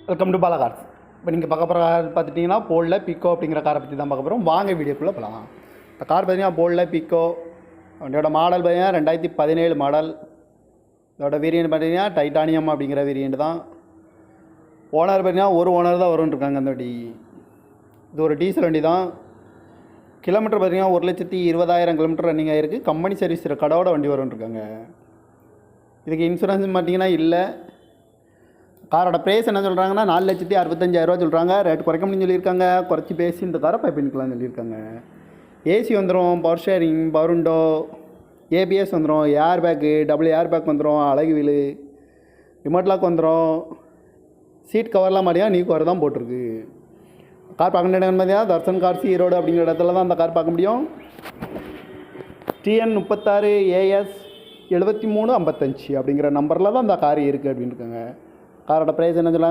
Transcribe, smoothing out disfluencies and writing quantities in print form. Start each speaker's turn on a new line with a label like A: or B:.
A: Welcome to Bala cars. இப்போ நீங்கள் பார்க்க போகிற கார் பார்த்துட்டிங்கன்னா போல்ல பிக்கோ அப்படிங்கிற காரை பற்றி தான் பார்க்க போகிறோம். வாங்க வீடியோக்குள்ளே போகலாம். இந்த கார் பார்த்தீங்கன்னா போல்ல பிக்கோ. வண்டியோட மாடல் பார்த்தீங்கன்னா 2017 மாடல். இதோட வேரியண்ட் பார்த்தீங்கன்னா டைட்டானியம் அப்படிங்கிற வேரியண்ட் தான். ஓனர் பார்த்தீங்கன்னா ஒரு ஓனர் தான் வரும்னு இருக்காங்க அந்த வண்டி. இது ஒரு டீசல் வண்டி தான். கிலோமீட்டர் பார்த்தீங்கன்னா 1,20,000 கிலோமீட்டர் ரன்னிங் ஆகிருக்கு. கம்பெனி சர்வீஸ் கடவோட வண்டி வரும்னு இருக்காங்க. இதுக்கு இன்சூரன்ஸ் பார்த்தீங்கன்னா இல்லை. காரோட ப்ரைஸ் என்ன சொல்கிறாங்கன்னா 4,65,000 சொல்கிறாங்க. ரேட் குறைக்க முடியும்னு சொல்லியிருக்காங்க. குறைச்சி பேசி இந்த காரை பை பண்ணிக்கலாம்னு சொல்லியிருக்காங்க. ஏசி வந்துடும், power steering, power window, ABS வந்துடும், air bag, double air bag வந்துடும், அழகு வீலு, ரிமோட் லாக் வந்துடும். சீட் கவர்லாம் மாதிரியா நியூ கவர் தான் போட்டிருக்கு. கார் பார்க்க வேண்டிய இடம் மாதிரியா தர்சன் கார்ஸ் ஈரோடு அப்படிங்கிற இடத்துல தான் அந்த கார் பார்க்க முடியும். TN 36 AS 7355 அப்படிங்கிற நம்பரில் தான் அந்த கார் இருக்குது அப்படின்னு இருக்காங்க. காரோட ப்ரைஸ் என்ன சொல்கிறாங்க